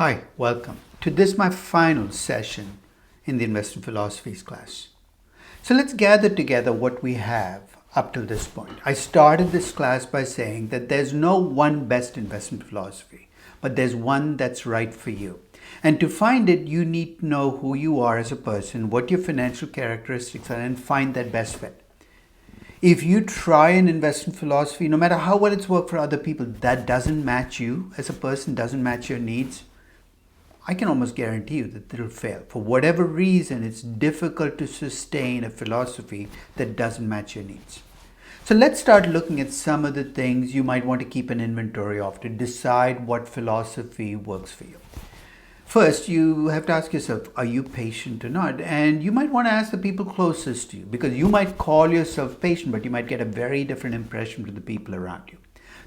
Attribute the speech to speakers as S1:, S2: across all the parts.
S1: Hi, welcome to this my final session in the investment philosophies class. So let's gather together what we have up till this point. I started this class by saying that there's no one best investment philosophy, but there's one that's right for you. And to find it, you need to know who you are as a person, what your financial characteristics are, and find that best fit. If you try an investment philosophy, no matter how well it's worked for other people, that doesn't match you as a person, doesn't match your needs, I can almost guarantee you that it'll fail. For whatever reason, it's difficult to sustain a philosophy that doesn't match your needs. So let's start looking at some of the things you might want to keep an inventory of to decide what philosophy works for you. First, you have to ask yourself, are you patient or not? And you might want to ask the people closest to you, because you might call yourself patient, but you might get a very different impression to the people around you.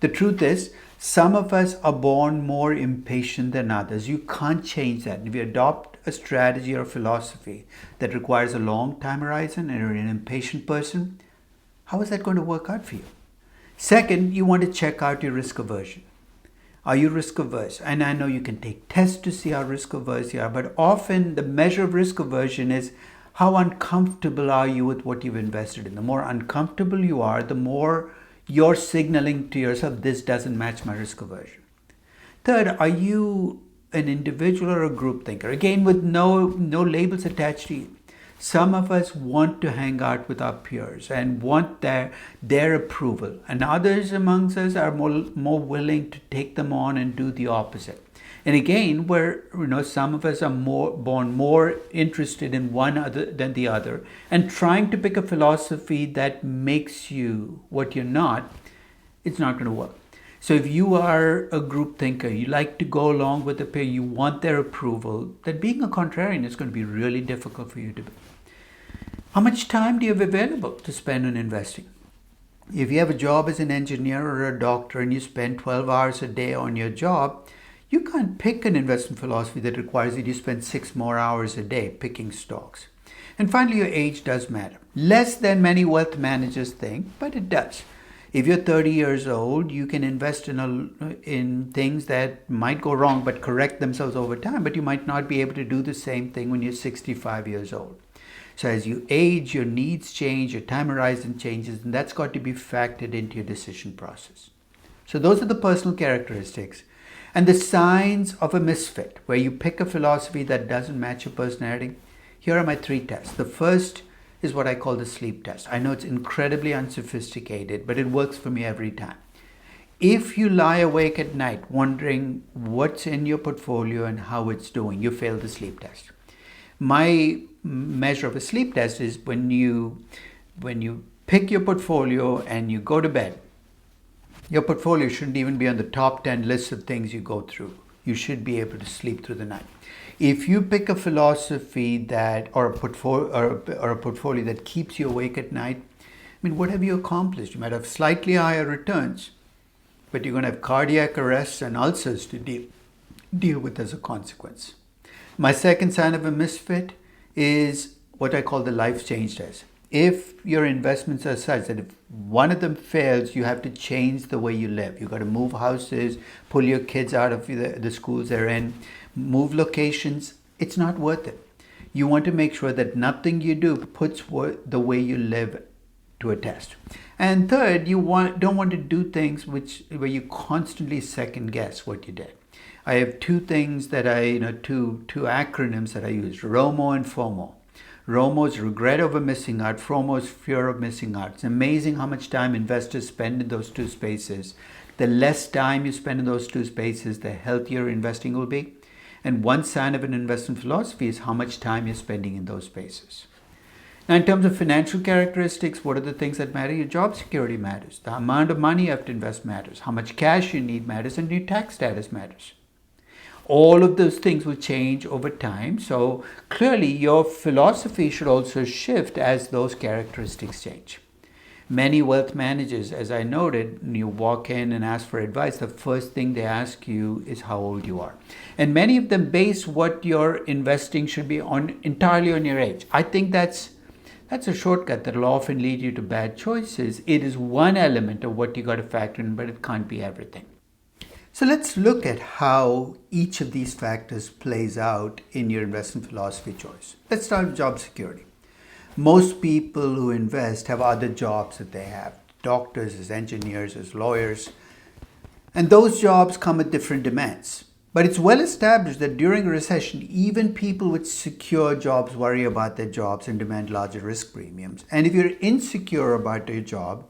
S1: The truth is, some of us are born more impatient than others. You can't change that. If you adopt a strategy or a philosophy that requires a long time horizon and you're an impatient person, how is that going to work out for you? Second, you want to check out your risk aversion. Are you risk averse? And I know you can take tests to see how risk averse you are, but often the measure of risk aversion is how uncomfortable are you with what you've invested in. The more uncomfortable you are, the more you're signaling to yourself, this doesn't match my risk aversion. Third, are you an individual or a group thinker? Again, with no labels attached to you. Some of us want to hang out with our peers and want their approval, and others amongst us are more willing to take them on and do the opposite. And again, where some of us are born more interested in one other than the other, and trying to pick a philosophy that makes you what you're not, it's not going to work. So if you are a group thinker, you like to go along with the peer, you want their approval, then being a contrarian is going to be really difficult for you to be. How much time do you have available to spend on investing? If you have a job as an engineer or a doctor and you spend 12 hours a day on your job, you can't pick an investment philosophy that requires you to spend 6 more hours a day picking stocks. And finally, your age does matter. Less than many wealth managers think, but it does. If you're 30 years old, you can invest in things that might go wrong but correct themselves over time, but you might not be able to do the same thing when you're 65 years old. So as you age, your needs change, your time horizon changes, and that's got to be factored into your decision process. So those are the personal characteristics. And the signs of a misfit, where you pick a philosophy that doesn't match your personality. Here are my 3 tests. The first is what I call the sleep test. I know it's incredibly unsophisticated, but it works for me every time. If you lie awake at night wondering what's in your portfolio and how it's doing, you fail the sleep test. My measure of a sleep test is when you pick your portfolio and you go to bed, your portfolio shouldn't even be on the top 10 lists of things you go through. You should be able to sleep through the night. If you pick a philosophy or a portfolio that keeps you awake at night, what have you accomplished? You might have slightly higher returns, but you're going to have cardiac arrests and ulcers to deal with as a consequence. My second sign of a misfit is what I call the life change test. If your investments are such that if one of them fails, you have to change the way you live. You've got to move houses, pull your kids out of the schools they're in, move locations. It's not worth it. You want to make sure that nothing you do puts the way you live to a test. And third, you don't want to do things where you constantly second guess what you did. I have 2 things that two acronyms that I use, ROMO and FOMO. ROMO is regret over missing out. FOMO is fear of missing out. It's amazing how much time investors spend in those 2 spaces. The less time you spend in those 2 spaces, the healthier investing will be. And one sign of an investment philosophy is how much time you're spending in those spaces. Now, in terms of financial characteristics, what are the things that matter? Your job security matters. The amount of money you have to invest matters. How much cash you need matters, and your tax status matters. All of those things will change over time. So clearly your philosophy should also shift as those characteristics change. Many wealth managers, as I noted, when you walk in and ask for advice, the first thing they ask you is how old you are. And many of them base what your investing should be on entirely on your age. I think that's a shortcut that will often lead you to bad choices. It is one element of what you got to factor in, but it can't be everything. So let's look at how each of these factors plays out in your investment philosophy choice. Let's start with job security. Most people who invest have other jobs that they have, doctors, as engineers, as lawyers, and those jobs come with different demands. But it's well established that during a recession, even people with secure jobs worry about their jobs and demand larger risk premiums. And if you're insecure about your job,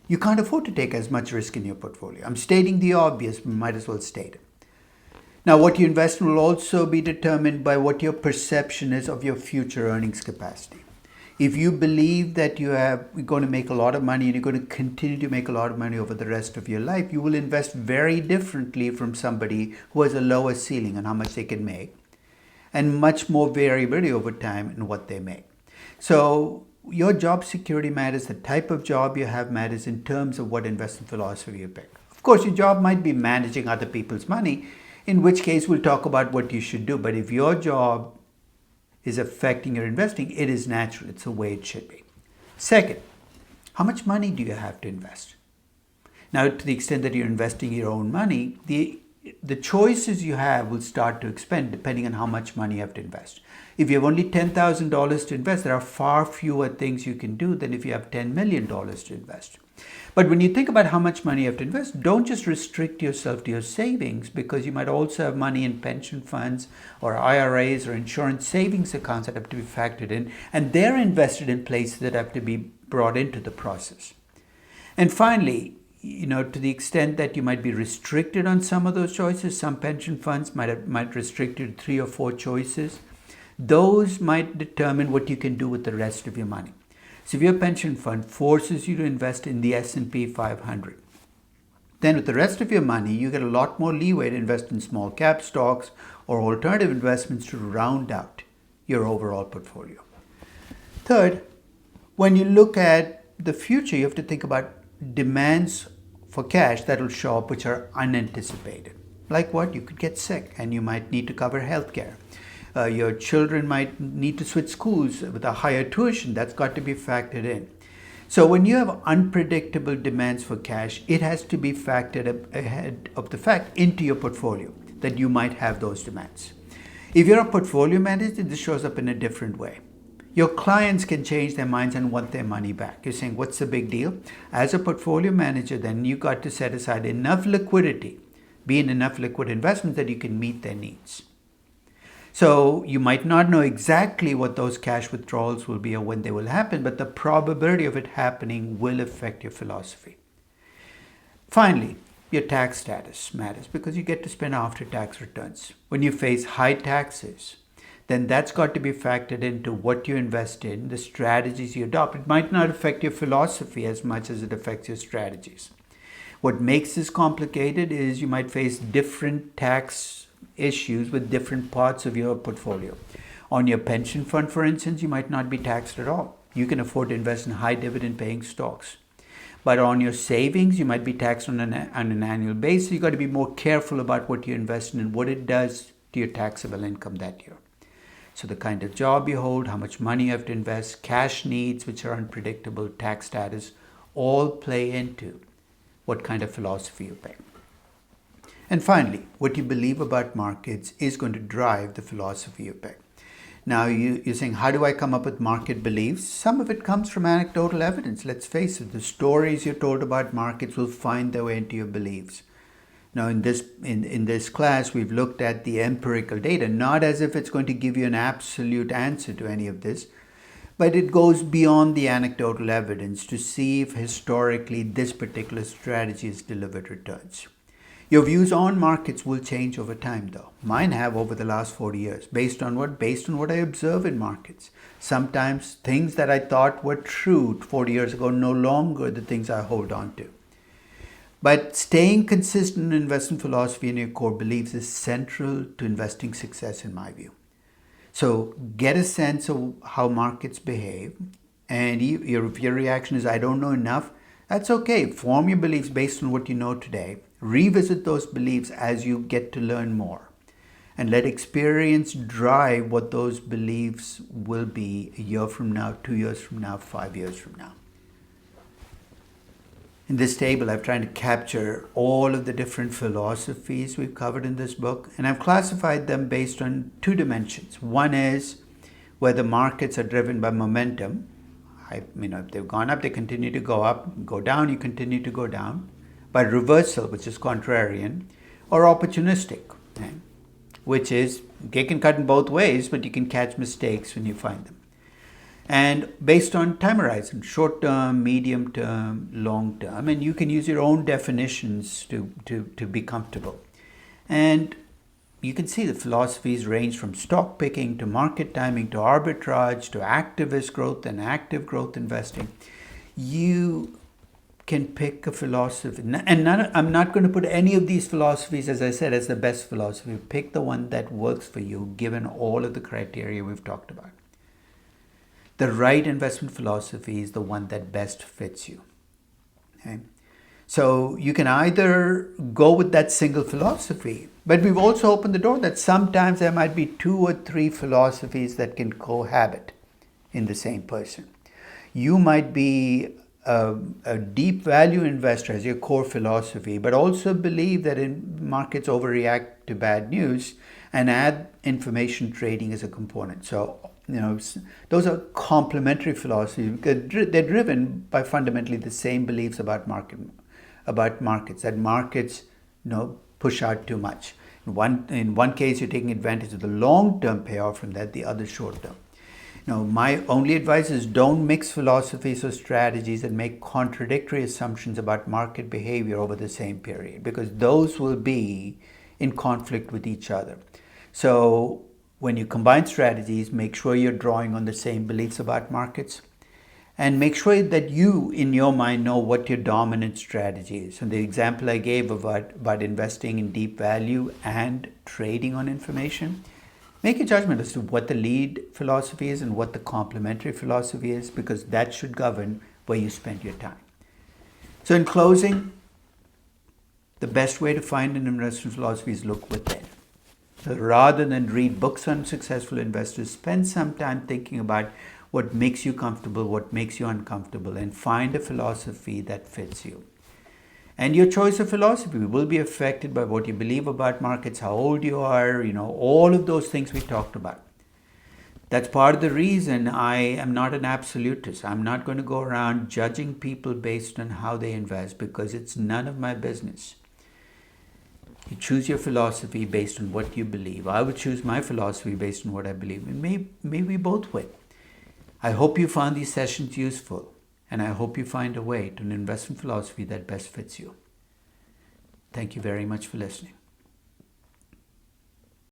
S1: you can't afford to take as much risk in your portfolio. I'm stating the obvious, but might as well state it. Now, what you invest in will also be determined by what your perception is of your future earnings capacity. If you believe that you're going to make a lot of money and you're going to continue to make a lot of money over the rest of your life, you will invest very differently from somebody who has a lower ceiling on how much they can make and much more variability over time in what they make. So your job security matters, the type of job you have matters in terms of what investment philosophy you pick. Of course, your job might be managing other people's money, in which case we'll talk about what you should do. But if your job is affecting your investing, it is natural. It's the way it should be. Second, how much money do you have to invest? Now, to the extent that you're investing your own money, the choices you have will start to expand depending on how much money you have to invest. If you have only $10,000 to invest, there are far fewer things you can do than if you have $10 million to invest. But when you think about how much money you have to invest, don't just restrict yourself to your savings, because you might also have money in pension funds or IRAs or insurance savings accounts that have to be factored in, and they're invested in places that have to be brought into the process. And finally, to the extent that you might be restricted on some of those choices, some pension funds might restrict you to 3 or 4 choices. Those might determine what you can do with the rest of your money. So if your pension fund forces you to invest in the S&P 500, then with the rest of your money, you get a lot more leeway to invest in small cap stocks or alternative investments to round out your overall portfolio. Third, when you look at the future, you have to think about demands for cash that will show up which are unanticipated. Like what? You could get sick and you might need to cover healthcare. Your children might need to switch schools with a higher tuition. That's got to be factored in. So when you have unpredictable demands for cash, it has to be factored ahead of the fact into your portfolio that you might have those demands. If you're a portfolio manager, this shows up in a different way. Your clients can change their minds and want their money back. You're saying, what's the big deal? As a portfolio manager, then you got to set aside enough liquidity, be in enough liquid investments that you can meet their needs. So you might not know exactly what those cash withdrawals will be or when they will happen, but the probability of it happening will affect your philosophy. Finally, your tax status matters because you get to spend after-tax returns. When you face high taxes, then that's got to be factored into what you invest in, the strategies you adopt. It might not affect your philosophy as much as it affects your strategies. What makes this complicated is you might face different tax issues with different parts of your portfolio. On your pension fund, for instance, you might not be taxed at all. You can afford to invest in high dividend paying stocks. But on your savings, you might be taxed on an annual basis. You've got to be more careful about what you invest in and what it does to your taxable income that year. So the kind of job you hold, how much money you have to invest, cash needs, which are unpredictable, tax status, all play into what kind of philosophy you pick. And finally, what you believe about markets is going to drive the philosophy you pick. Now, you're saying, how do I come up with market beliefs? Some of it comes from anecdotal evidence. Let's face it, the stories you're told about markets will find their way into your beliefs. Now, in this class, we've looked at the empirical data, not as if it's going to give you an absolute answer to any of this, but it goes beyond the anecdotal evidence to see if historically this particular strategy has delivered returns. Your views on markets will change over time, though. Mine have over the last 40 years. Based on what? Based on what I observe in markets. Sometimes things that I thought were true 40 years ago no longer the things I hold on to. But staying consistent in investment philosophy and your core beliefs is central to investing success in my view. So get a sense of how markets behave, and if your reaction is, I don't know enough, that's okay. Form your beliefs based on what you know today. Revisit those beliefs as you get to learn more. And let experience drive what those beliefs will be a year from now, 2 years from now, 5 years from now. In this table, I've tried to capture all of the different philosophies we've covered in this book, and I've classified them based on two dimensions. One is whether markets are driven by momentum. If they've gone up, they continue to go up. Go down, you continue to go down. By reversal, which is contrarian, or opportunistic, okay? Which is, they can cut in both ways, but you can catch mistakes when you find them. And based on time horizon, short term, medium term, long term, and you can use your own definitions to be comfortable. And you can see the philosophies range from stock picking to market timing to arbitrage to activist growth and active growth investing. You can pick a philosophy, and I'm not going to put any of these philosophies, as I said, as the best philosophy. Pick the one that works for you, given all of the criteria we've talked about. The right investment philosophy is the one that best fits you. Okay? So you can either go with that single philosophy, but we've also opened the door that sometimes there might be 2 or 3 philosophies that can cohabit in the same person. You might be a deep value investor as your core philosophy, but also believe that markets overreact to bad news and add information trading as a component. So, those are complementary philosophies because they're driven by fundamentally the same beliefs about markets, that markets, push out too much. In one case, you're taking advantage of the long-term payoff from that, the other short-term. My only advice is don't mix philosophies or strategies and make contradictory assumptions about market behavior over the same period, because those will be in conflict with each other. So when you combine strategies, make sure you're drawing on the same beliefs about markets, and make sure that you, in your mind, know what your dominant strategy is. And the example I gave about investing in deep value and trading on information, make a judgment as to what the lead philosophy is and what the complementary philosophy is, because that should govern where you spend your time. So in closing, the best way to find an investment philosophy is look within. So rather than read books on successful investors, spend some time thinking about what makes you comfortable, what makes you uncomfortable, and find a philosophy that fits you. And your choice of philosophy will be affected by what you believe about markets, how old you are, all of those things we talked about. That's part of the reason I am not an absolutist. I'm not going to go around judging people based on how they invest, because it's none of my business. You choose your philosophy based on what you believe. I would choose my philosophy based on what I believe. And maybe we both will. I hope you found these sessions useful, and I hope you find a way to an investment philosophy that best fits you. Thank you very much for listening.